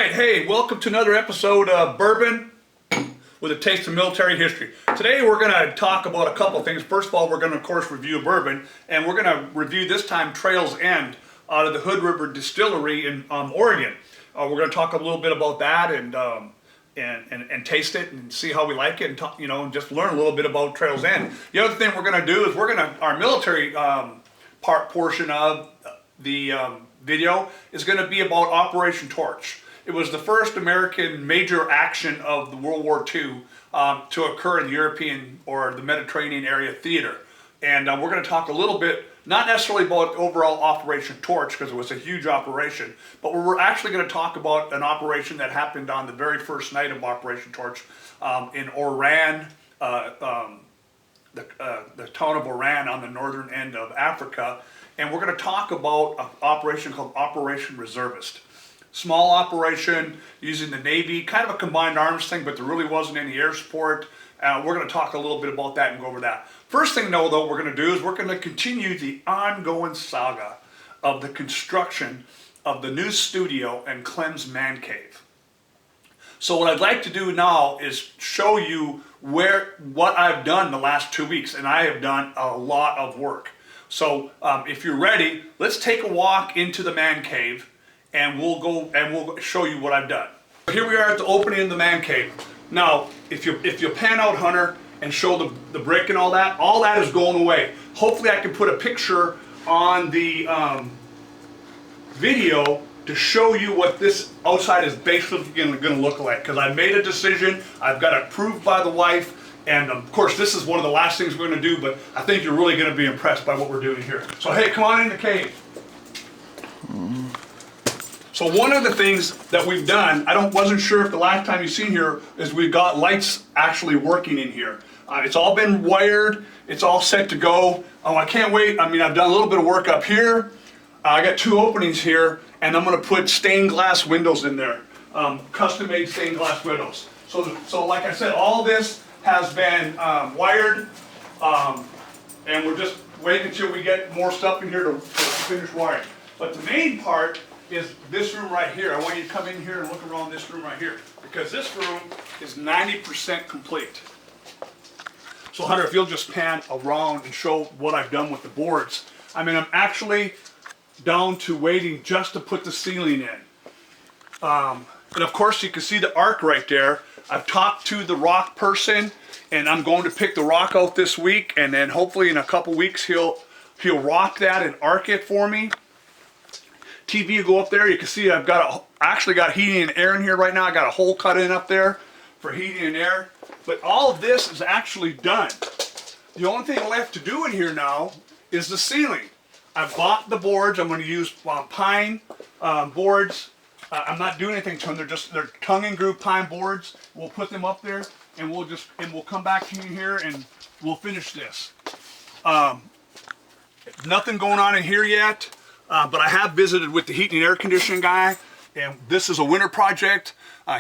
right, hey, welcome to another episode of Bourbon with a taste of military history. Today we're going to talk about a couple of things. First of all, we're going to, of course, review bourbon, and we're going to review this time Trail's End out of the Hood River Distillery in Oregon. We're going to talk a little bit about that and taste it and see how we like it and talk, and just learn a little bit about Trail's End. The other thing we're going to do is our military portion of the video is going to be about Operation Torch. It was the first American major action of the World War II to occur in the European or the Mediterranean area theater. And we're going to talk a little bit, not necessarily about overall Operation Torch, because it was a huge operation, but we're actually going to talk about an operation that happened on the very first night of Operation Torch in Oran, the town of Oran on the northern end of Africa. And we're going to talk about an operation called Operation Reservist. Small operation using the Navy, kind of a combined arms thing, but there really wasn't any air support. We're going to talk a little bit about that and go over that. First thing though we're going to do is we're going to continue the ongoing saga of the construction of the new studio and Clem's man cave. So what I'd like to do now is show you what I've done the last 2 weeks, and I have done a lot of work. So if you're ready, let's take a walk into the man cave, and we'll show you what I've done. Here we are at the opening of the man cave. Now, if you pan out, Hunter, and show the brick and all that is going away. Hopefully I can put a picture on the video to show you what this outside is basically going to look like, because I made a decision, I've got it approved by the wife, and of course this is one of the last things we're going to do, but I think you're really going to be impressed by what we're doing here. So hey, come on in the cave. So one of the things that we've done, wasn't sure if the last time you've seen here, is we've got lights actually working in here. It's all been wired, it's all set to go. Oh, I can't wait. I've done a little bit of work up here. I got 2 openings here, and I'm going to put stained glass windows in there, custom-made stained glass windows. So like I said, all this has been wired, and we're just waiting until we get more stuff in here to finish wiring. But the main part is this room right here. I want you to come in here and look around this room right here, because this room is 90% complete. So Hunter, if you'll just pan around and show what I've done with the boards. I'm actually down to waiting just to put the ceiling in. And of course you can see the arc right there. I've talked to the rock person, and I'm going to pick the rock out this week, and then hopefully in a couple weeks he'll rock that and arc it for me. TV will go up there. You can see I've actually got heating and air in here right now. I got a hole cut in up there for heating and air. But all of this is actually done. The only thing left to do in here now is the ceiling. I've bought the boards. I'm going to use pine boards. I'm not doing anything to them. They're tongue and groove pine boards. We'll put them up there, and we'll come back to you here and we'll finish this. Nothing going on in here yet. But I have visited with the heating and air conditioning guy, and this is a winter project.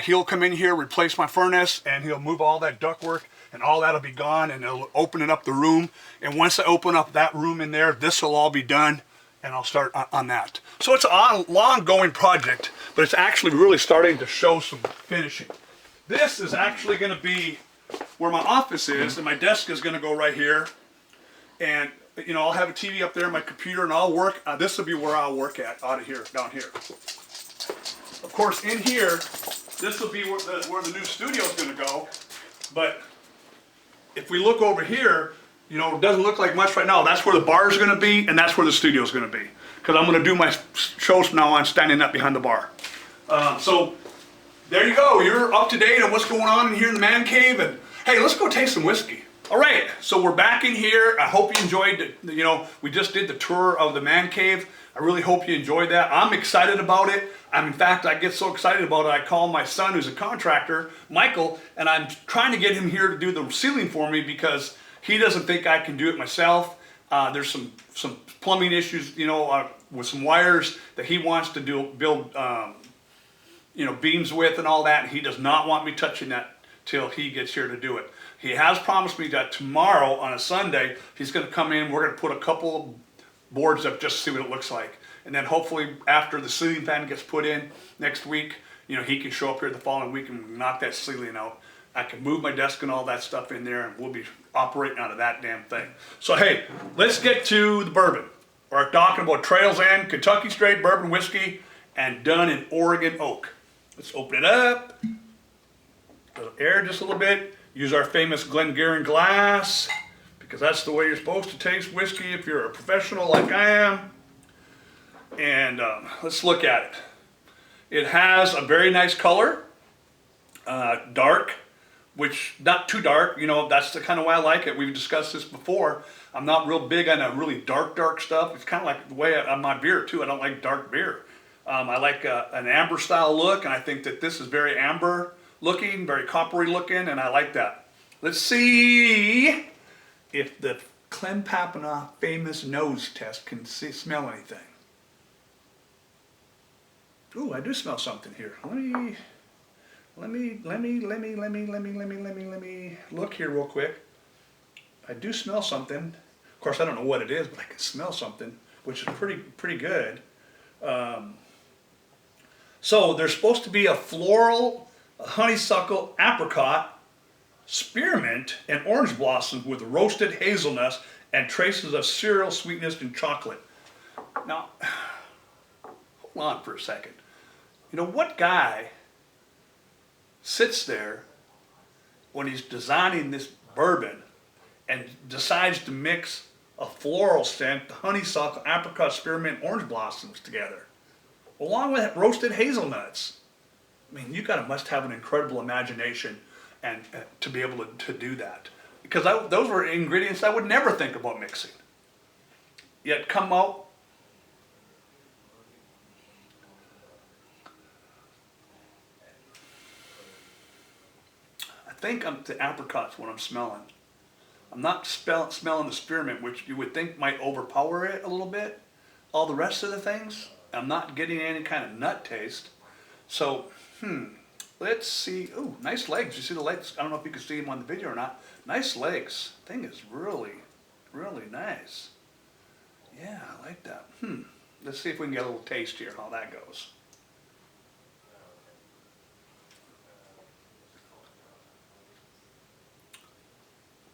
He'll come in here, replace my furnace, and he'll move all that ductwork, and all that'll be gone, and he'll open it up the room. And once I open up that room in there, this will all be done, and I'll start on that. So it's a long-going project, but it's actually really starting to show some finishing. This is actually going to be where my office is, and my desk is going to go right here. And I'll have a TV up there, my computer, and I'll work. This will be where I'll work down here. Of course, in here, this will be where the new studio is going to go. But if we look over here, it doesn't look like much right now. That's where the bar is going to be, and that's where the studio is going to be. Because I'm going to do my shows from now on standing up behind the bar. So there you go. You're up to date on what's going on in here in the man cave. And hey, let's go taste some whiskey. All right, so we're back in here. I hope you enjoyed it. We just did the tour of the man cave. I really hope you enjoyed that. I'm excited about it. In fact, I get so excited about it, I call my son, who's a contractor, Michael, and I'm trying to get him here to do the ceiling for me because he doesn't think I can do it myself. There's some plumbing issues, with some wires that he wants to build, beams with and all that. And he does not want me touching that till he gets here to do it. He has promised me that tomorrow on a Sunday, he's going to come in. We're going to put a couple of boards up just to see what it looks like. And then hopefully after the ceiling fan gets put in next week, he can show up here the following week and knock that ceiling out. I can move my desk and all that stuff in there, and we'll be operating out of that damn thing. So hey, let's get to the bourbon. We're talking about Trails End Kentucky Straight Bourbon Whiskey, and done in Oregon oak. Let's open it up. Little air just a little bit. Use our famous Glengarry glass, because that's the way you're supposed to taste whiskey if you're a professional like I am. And let's look at it. It has a very nice color, dark, which not too dark. That's the kind of way I like it. We've discussed this before. I'm not real big on a really dark stuff. It's kind of like the way on my beer too. I don't like dark beer. I like an amber style look, and I think that this is very amber looking, very coppery looking, and I like that. Let's see if the Clem Papanoff famous nose test can smell anything. Ooh, I do smell something here. Let me look here real quick. I do smell something. Of course, I don't know what it is, but I can smell something, which is pretty good. So there's supposed to be a floral, a honeysuckle, apricot, spearmint, and orange blossoms with roasted hazelnuts and traces of cereal sweetness and chocolate. Now, hold on for a second. What guy sits there when he's designing this bourbon and decides to mix a floral scent, the honeysuckle, apricot, spearmint, orange blossoms together, along with roasted hazelnuts? I mean, you must have an incredible imagination and to be able to do that, because those were ingredients I would never think about mixing. Yet come out. I think the apricot's what I'm smelling. I'm not smelling the spearmint, which you would think might overpower it a little bit. All the rest of the things, I'm not getting any kind of nut taste. So, let's see. Ooh, nice legs. You see the legs? I don't know if you can see them on the video or not. Nice legs. Thing is really nice. Yeah, I like that. Let's see if we can get a little taste here, how that goes.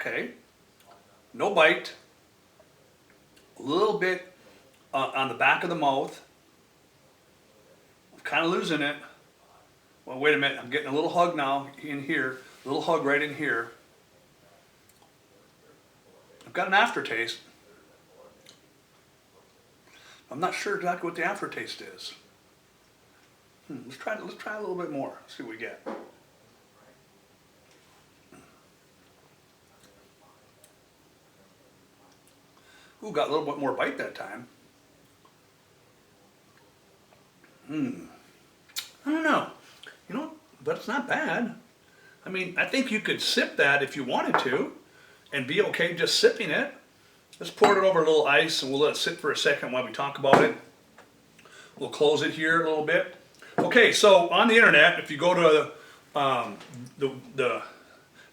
Okay, no bite, a little bit on the back of the mouth. I'm kind of losing it. Well, wait a minute, I'm getting a little hug now in here, a little hug right in here. I've got an aftertaste. I'm not sure exactly what the aftertaste is. Let's try a little bit more, see what we get. Ooh, got a little bit more bite that time. I don't know. But it's not bad. I mean, I think you could sip that if you wanted to and be okay just sipping it. Let's pour it over a little ice and we'll let it sit for a second while we talk about it. We'll close it here a little bit. Okay, so on the internet, if you go to the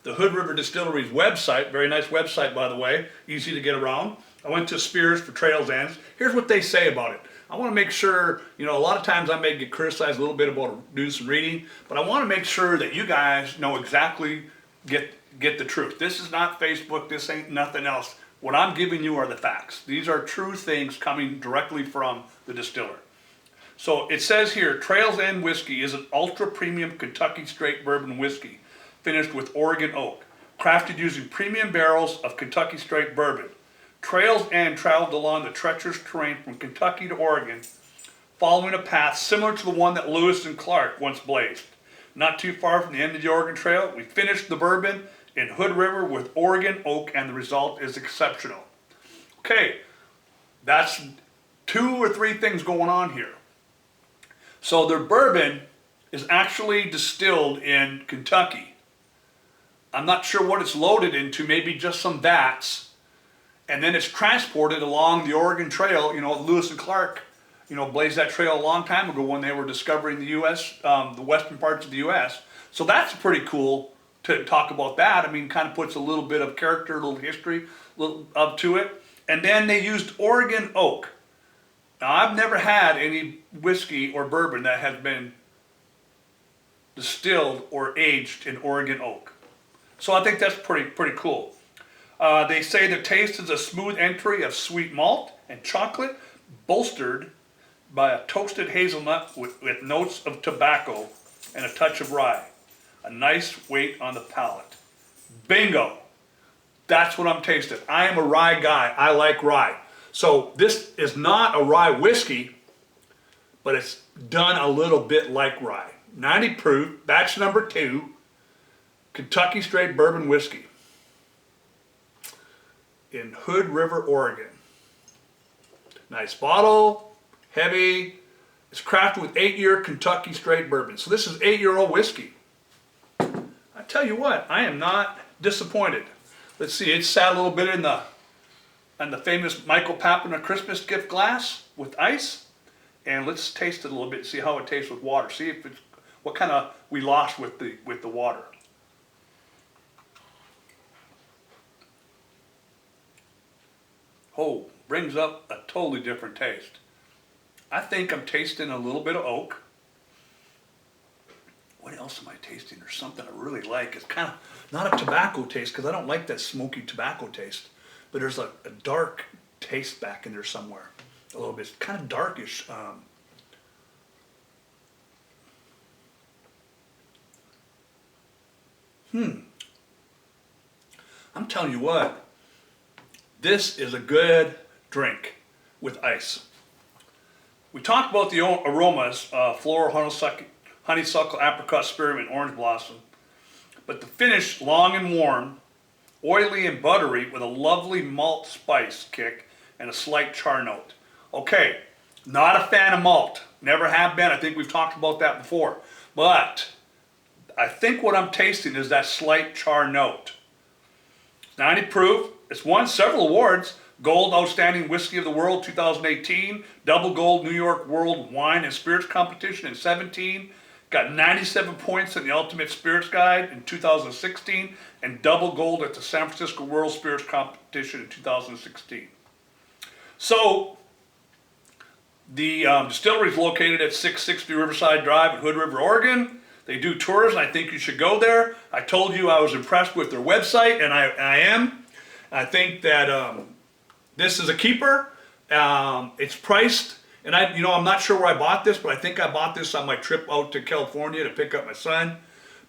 Hood River Distillery's website, very nice website by the way, easy to get around. I went to Spears for Trails Ends. Here's what they say about it. I want to make sure, a lot of times I may get criticized a little bit about doing some reading, but I want to make sure that you guys know exactly, get the truth. This is not Facebook, this ain't nothing else. What I'm giving you are the facts. These are true things coming directly from the distiller. So it says here, Trails End Whiskey is an ultra premium Kentucky straight bourbon whiskey, finished with Oregon oak, crafted using premium barrels of Kentucky straight bourbon. Trails End traveled along the treacherous terrain from Kentucky to Oregon, following a path similar to the one that Lewis and Clark once blazed. Not too far from the end of the Oregon Trail, we finished the bourbon in Hood River with Oregon oak, and the result is exceptional. Okay, that's 2 or 3 things going on here. So their bourbon is actually distilled in Kentucky. I'm not sure what it's loaded into, maybe just some vats. And then it's transported along the Oregon Trail. Lewis and Clark, blazed that trail a long time ago when they were discovering the U.S., the western parts of the U.S. So that's pretty cool to talk about that. I mean, kind of puts a little bit of character, a little history up to it. And then they used Oregon oak. Now, I've never had any whiskey or bourbon that has been distilled or aged in Oregon oak. So I think that's pretty cool. They say the taste is a smooth entry of sweet malt and chocolate, bolstered by a toasted hazelnut with notes of tobacco and a touch of rye. A nice weight on the palate. Bingo! That's what I'm tasting. I am a rye guy. I like rye. So this is not a rye whiskey, but it's done a little bit like rye. 90 proof, batch number 2, Kentucky straight bourbon whiskey in Hood River, Oregon. Nice bottle, heavy. It's crafted with 8-year Kentucky straight bourbon. So this is 8-year-old whiskey. I tell you what, I am not disappointed. Let's see, it's sat a little bit in the famous Michael Papina Christmas gift glass with ice. And let's taste it a little bit, see how it tastes with water. See if it's, what kind of we lost with the water. Oh, brings up a totally different taste. I think I'm tasting a little bit of oak. What else am I tasting? There's something I really like. It's kind of not a tobacco taste because I don't like that smoky tobacco taste. But there's a dark taste back in there somewhere. A little bit. It's kind of darkish. I'm telling you what. This is a good drink with ice. We talked about the aromas, floral, honeysuckle, apricot, spearmint, orange blossom. But the finish, long and warm, oily and buttery with a lovely malt spice kick and a slight char note. Okay, not a fan of malt. Never have been. I think we've talked about that before. But I think what I'm tasting is that slight char note. 90 proof. It's won several awards. Gold Outstanding Whiskey of the World 2018, Double Gold New York World Wine and Spirits Competition in 17, got 97 points in the Ultimate Spirits Guide in 2016, and Double Gold at the San Francisco World Spirits Competition in 2016. So, the distillery is located at 660 Riverside Drive in Hood River, Oregon. They do tours, and I think you should go there. I told you I was impressed with their website, and I am. I think that this is a keeper. It's priced, and I'm not sure where I bought this, but I think I bought this on my trip out to California to pick up my son.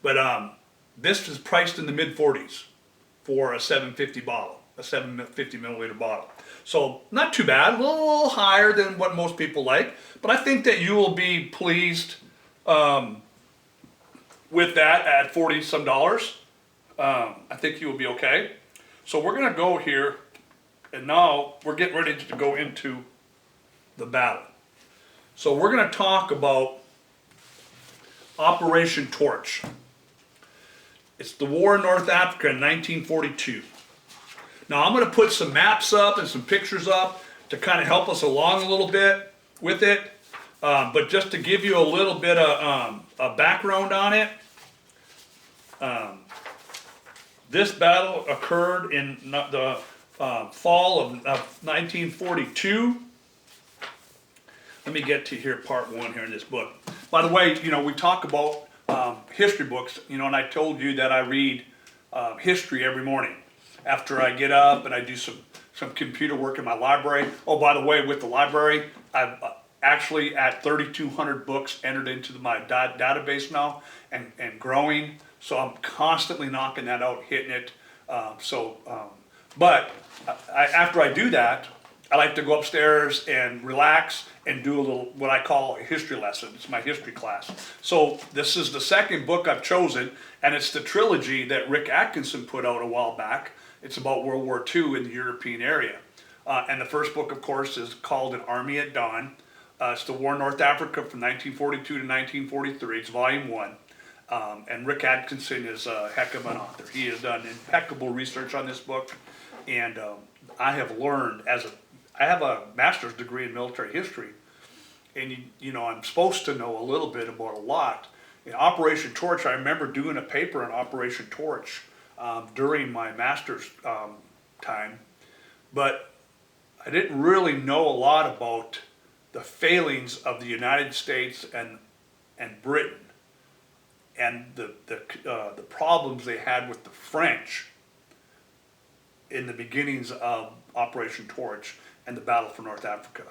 But this is priced in the mid-40s for a 750 bottle, a 750 milliliter bottle. So not too bad, a little higher than what most people like, but I think that you will be pleased with that at $40 some. I think you will be okay. So we're going to go here, and now we're getting ready to go into the battle. So we're going to talk about Operation Torch. It's the war in North Africa in 1942. Now I'm going to put some maps up and some pictures up to kind of help us along a little bit with it. But just to give you a little bit of a background on it, this battle occurred in the fall of 1942. Let me get to here, part 1 here in this book. By the way, we talk about history books, and I told you that I read history every morning after I get up and I do some computer work in my library. Oh, by the way, with the library, I've actually at 3,200 books entered into my database now and growing. So I'm constantly knocking that out, hitting it. But after I do that, I like to go upstairs and relax and do a little, what I call a history lesson. It's my history class. So this is the second book I've chosen, and it's the trilogy that Rick Atkinson put out a while back. It's about World War II in the European area. And the first book, of course, is called An Army at Dawn. It's the war in North Africa from 1942 to 1943. It's volume 1. And Rick Atkinson is a heck of an author. He has done impeccable research on this book, and I have learned I have a master's degree in military history, and I'm supposed to know a little bit about a lot. In Operation Torch, I remember doing a paper on Operation Torch during my master's time, but I didn't really know a lot about the failings of the United States and Britain and the problems they had with the French in the beginnings of Operation Torch and the battle for North Africa.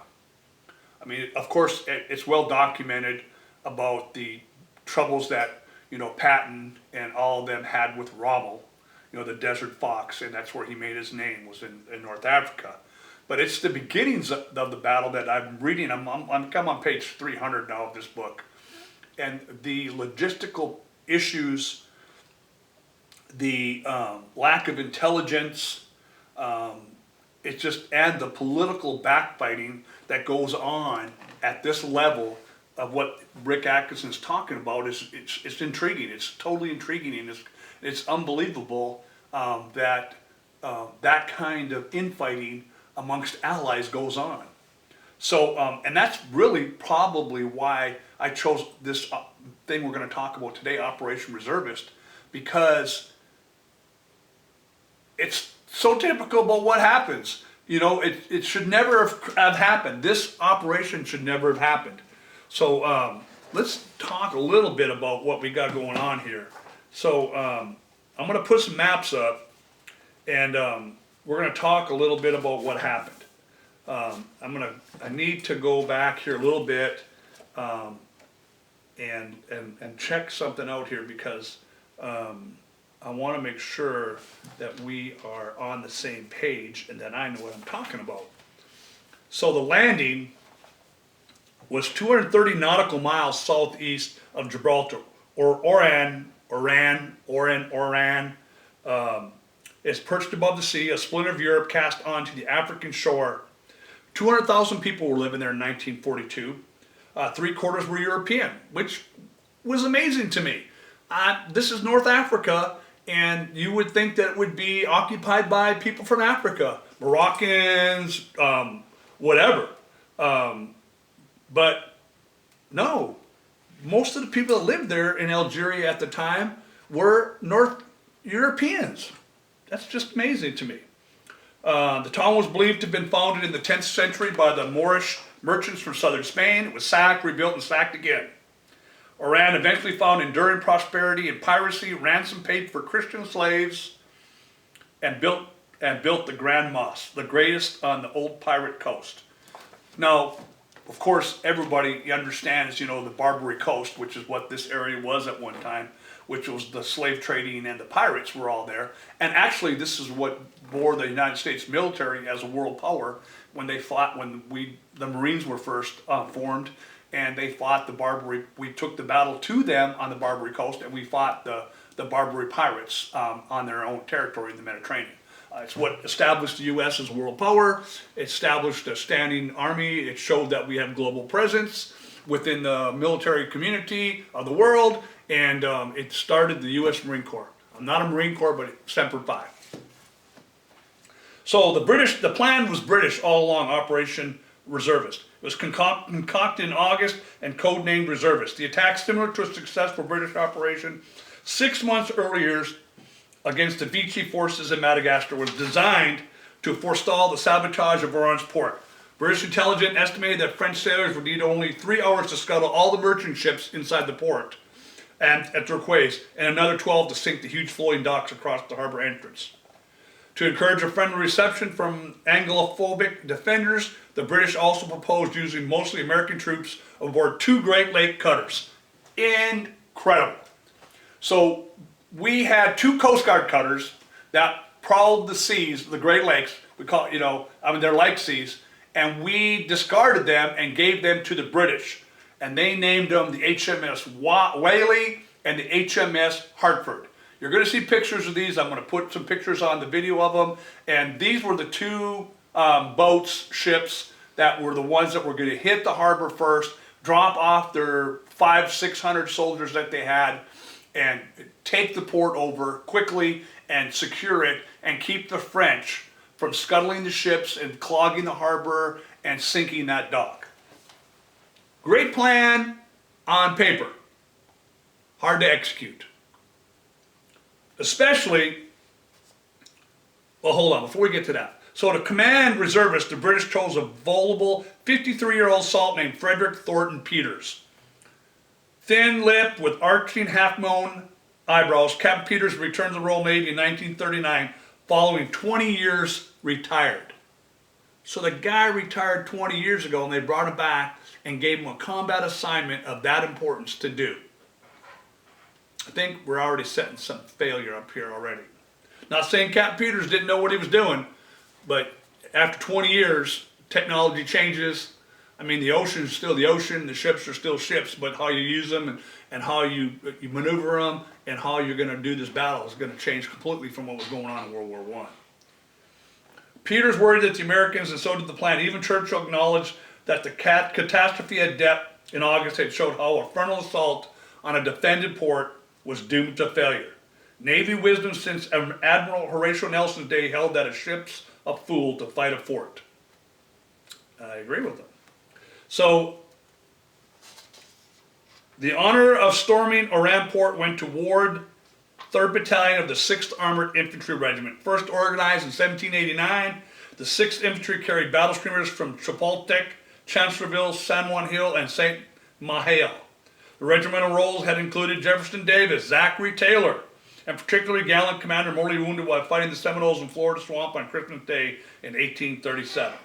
I mean, of course, it's well documented about the troubles that, Patton and all of them had with Rommel, the Desert Fox, and that's where he made his name, was in North Africa. But it's the beginnings of the battle that I'm reading. I'm on page 300 now of this book. And the logistical issues, the lack of intelligence, it's just, and the political backbiting that goes on at this level of what Rick Atkinson's talking about it's intriguing. It's totally intriguing, and it's unbelievable that that kind of infighting amongst allies goes on. So, and that's really probably why I chose this thing we're going to talk about today, Operation Reservist, because it's so typical about what happens. It should never have happened. This operation should never have happened. So let's talk a little bit about what we got going on here. So I'm going to put some maps up, and we're going to talk a little bit about what happened. I need to go back here a little bit and check something out here, because I want to make sure that we are on the same page and that I know what I'm talking about. So the landing was 230 nautical miles southeast of Gibraltar, or Oran. It's perched above the sea, a splinter of Europe cast onto the African shore. 200,000 people were living there in 1942. 3/4 were European, which was amazing to me. This is North Africa, and you would think that it would be occupied by people from Africa, Moroccans, whatever. But no, most of the people that lived there in Algeria at the time were North Europeans. That's just amazing to me. The town was believed to have been founded in the 10th century by the Moorish merchants from southern Spain. It was sacked, rebuilt, and sacked again. Oran eventually found enduring prosperity and piracy, ransom paid for Christian slaves, and built the Grand Mosque, the greatest on the old pirate coast. Now, of course, everybody understands, the Barbary Coast, which is what this area was at one time, which was the slave trading, and the pirates were all there. And actually, this is what bore the United States military as a world power when they fought, the Marines were first formed, and they fought the Barbary. We took the battle to them on the Barbary Coast, and we fought the Barbary pirates on their own territory in the Mediterranean. It's what established the U.S. as a world power. It established a standing army. It showed that we have global presence within the military community of the world, and it started the U.S. Marine Corps. I'm not a Marine Corps, but Semper Fi. So the plan was British all along, Operation Reservist. It was concocted in August and codenamed Reservist. The attack, similar to a successful British operation 6 months earlier against the Vichy forces in Madagascar, was designed to forestall the sabotage of Oran's port. British intelligence estimated that French sailors would need only 3 hours to scuttle all the merchant ships inside the port and at Turquoise, and another 12 to sink the huge floating docks across the harbor entrance. To encourage a friendly reception from Anglophobic defenders, the British also proposed using mostly American troops aboard 2 Great Lake cutters. Incredible. So we had 2 Coast Guard cutters that prowled the seas, the Great Lakes. We call it, they're like seas, and we discarded them and gave them to the British. And they named them the HMS Whaley and the HMS Hartford. You're going to see pictures of these. I'm going to put some pictures on the video of them. And these were the 2 ships that were the ones that were going to hit the harbor first, drop off their 500-600 soldiers that they had, and take the port over quickly and secure it and keep the French from scuttling the ships and clogging the harbor and sinking that dock. Great plan on paper. Hard to execute. Especially, well, hold on, before we get to that. So to command reservists, the British chose a voluble 53-year-old salt named Frederick Thornton Peters. Thin-lipped with arching half-moon eyebrows, Captain Peters returned to the Royal Navy in 1939, following 20 years retired. So the guy retired 20 years ago, and they brought him back and gave him a combat assignment of that importance to do. I think we're already setting some failure up here already. Not saying Captain Peters didn't know what he was doing, but after 20 years, technology changes. I mean, the ocean is still the ocean, the ships are still ships, but how you use them and how you maneuver them and how you're going to do this battle is going to change completely from what was going on in World War I. Peters worried that the Americans, and so did the plan. Even Churchill acknowledged that the catastrophe at depth in August had showed how a frontal assault on a defended port was doomed to failure. Navy wisdom since Admiral Horatio Nelson's day held that a ship's a fool to fight a fort. I agree with him. So, the honor of storming Oran Port went to Ward, 3rd Battalion of the 6th Armored Infantry Regiment. First organized in 1789, the 6th Infantry carried battle streamers from Chapultepec, Chancellorsville, San Juan Hill, and St. Mihiel. The regimental roles had included Jefferson Davis, Zachary Taylor, and particularly gallant commander mortally wounded while fighting the Seminoles in Florida Swamp on Christmas Day in 1837.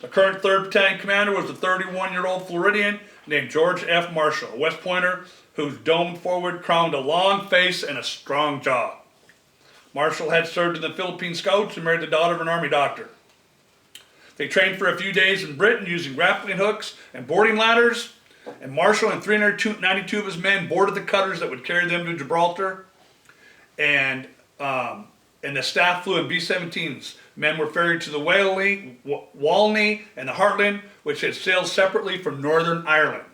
The current 3rd Battalion commander was the 31-year-old Floridian named George F. Marshall, a West Pointer whose domed forward crowned a long face and a strong jaw. Marshall had served in the Philippine Scouts and married the daughter of an army doctor. They trained for a few days in Britain using grappling hooks and boarding ladders, and Marshall and 392 of his men boarded the cutters that would carry them to Gibraltar, and the staff flew in B-17s. Men were ferried to the Walney and the Heartland, which had sailed separately from Northern Ireland.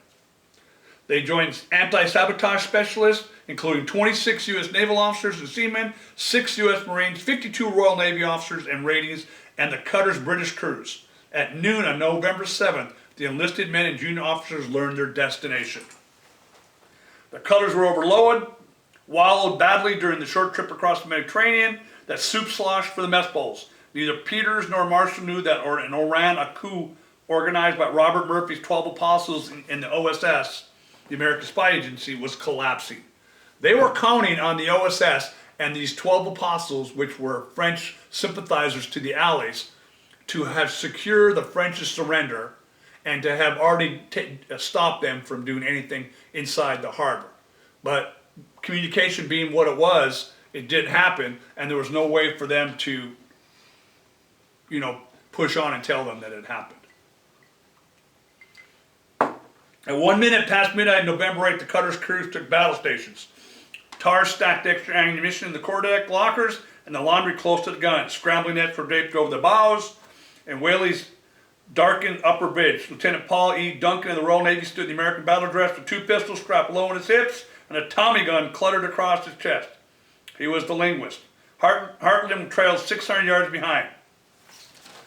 They joined anti-sabotage specialists, including 26 U.S. naval officers and seamen, 6 U.S. Marines, 52 Royal Navy officers and ratings, and the cutter's British crews. At noon on November 7th, the enlisted men and junior officers learned their destination. The cutters were overloaded, wallowed badly during the short trip across the Mediterranean, that soup slosh for the mess bowls. Neither Peters nor Marshall knew that in Oran, a coup organized by Robert Murphy's 12 apostles in the OSS, the American Spy Agency, was collapsing. They were counting on the OSS and these 12 apostles, which were French sympathizers to the Allies, to have secured the French's surrender and to have already stopped them from doing anything inside the harbor. But communication being what it was, it didn't happen, and there was no way for them to, push on and tell them that it happened. At 1 minute past midnight, November 8th, the cutter's crews took battle stations. Tar stacked extra ammunition in the quarterdeck lockers and the laundry close to the guns. Scrambling nets were draped over the bows, and Whaley's darkened upper bridge. Lieutenant Paul E. Duncan of the Royal Navy stood in the American battle dress with 2 pistols strapped low on his hips and a Tommy gun cluttered across his chest. He was the linguist. Heartland trailed 600 yards behind.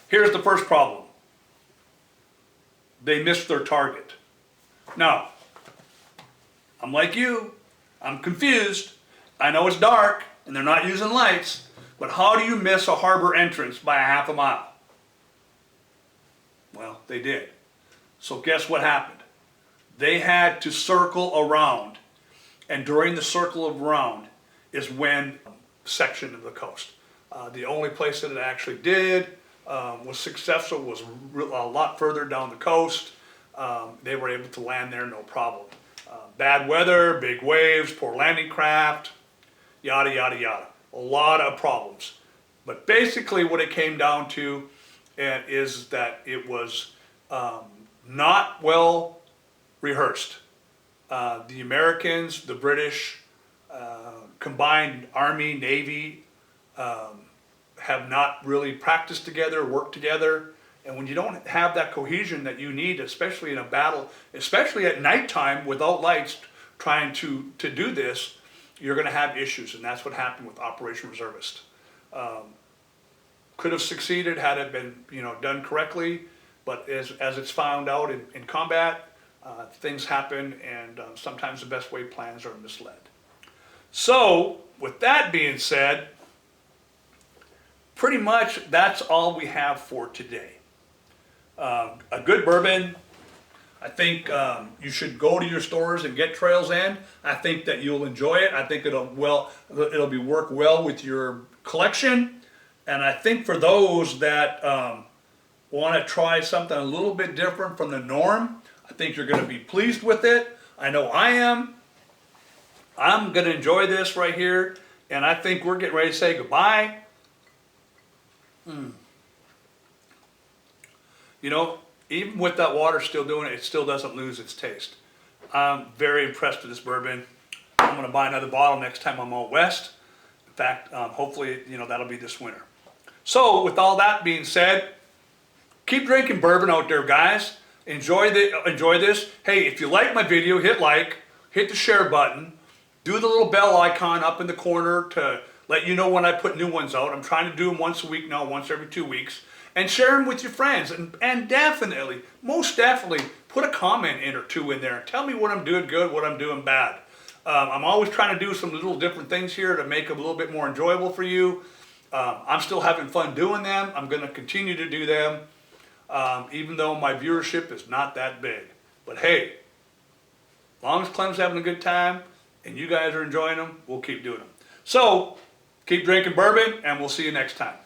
Here's the first problem. They missed their target. Now, I'm like you. I'm confused. I know it's dark and they're not using lights, but how do you miss a harbor entrance by a half a mile? Well, they did. So guess what happened? They had to circle around, and during the circle around is when section of the coast. The only place that it actually did was successful was a lot further down the coast. They were able to land there no problem. Bad weather, big waves, poor landing craft, yada, yada, yada. A lot of problems. But basically what it came down to is that it was not well rehearsed. The Americans, the British, combined Army, Navy, have not really practiced together, worked together. And when you don't have that cohesion that you need, especially in a battle, especially at nighttime without lights, trying to do this, you're going to have issues. And that's what happened with Operation Reservist. Could have succeeded had it been done correctly, but as it's found out in combat, things happen, and sometimes the best laid plans are misled. So, with that being said, pretty much that's all we have for today. A good bourbon, I think you should go to your stores and get Trails End. I think that you'll enjoy it. I think it'll be work well with your collection. And I think for those that want to try something a little bit different from the norm, I think you're going to be pleased with it. I know I am. I'm going to enjoy this right here. And I think we're getting ready to say goodbye. You know, even with that water still doing it, it still doesn't lose its taste. I'm very impressed with this bourbon. I'm going to buy another bottle next time I'm out west. In fact, hopefully, you know, that'll be this winter. So, with all that being said, keep drinking bourbon out there, guys. Enjoy this. Hey, if you like my video, hit like, hit the share button, do the little bell icon up in the corner to let you know when I put new ones out. I'm trying to do them once a week now, once every 2 weeks. And share them with your friends. And definitely, most definitely, put a comment in or two in there. And tell me what I'm doing good, what I'm doing bad. I'm always trying to do some little different things here to make them a little bit more enjoyable for you. I'm still having fun doing them. I'm going to continue to do them, even though my viewership is not that big. But hey, as long as Clem's having a good time and you guys are enjoying them, we'll keep doing them. So, keep drinking bourbon, and we'll see you next time.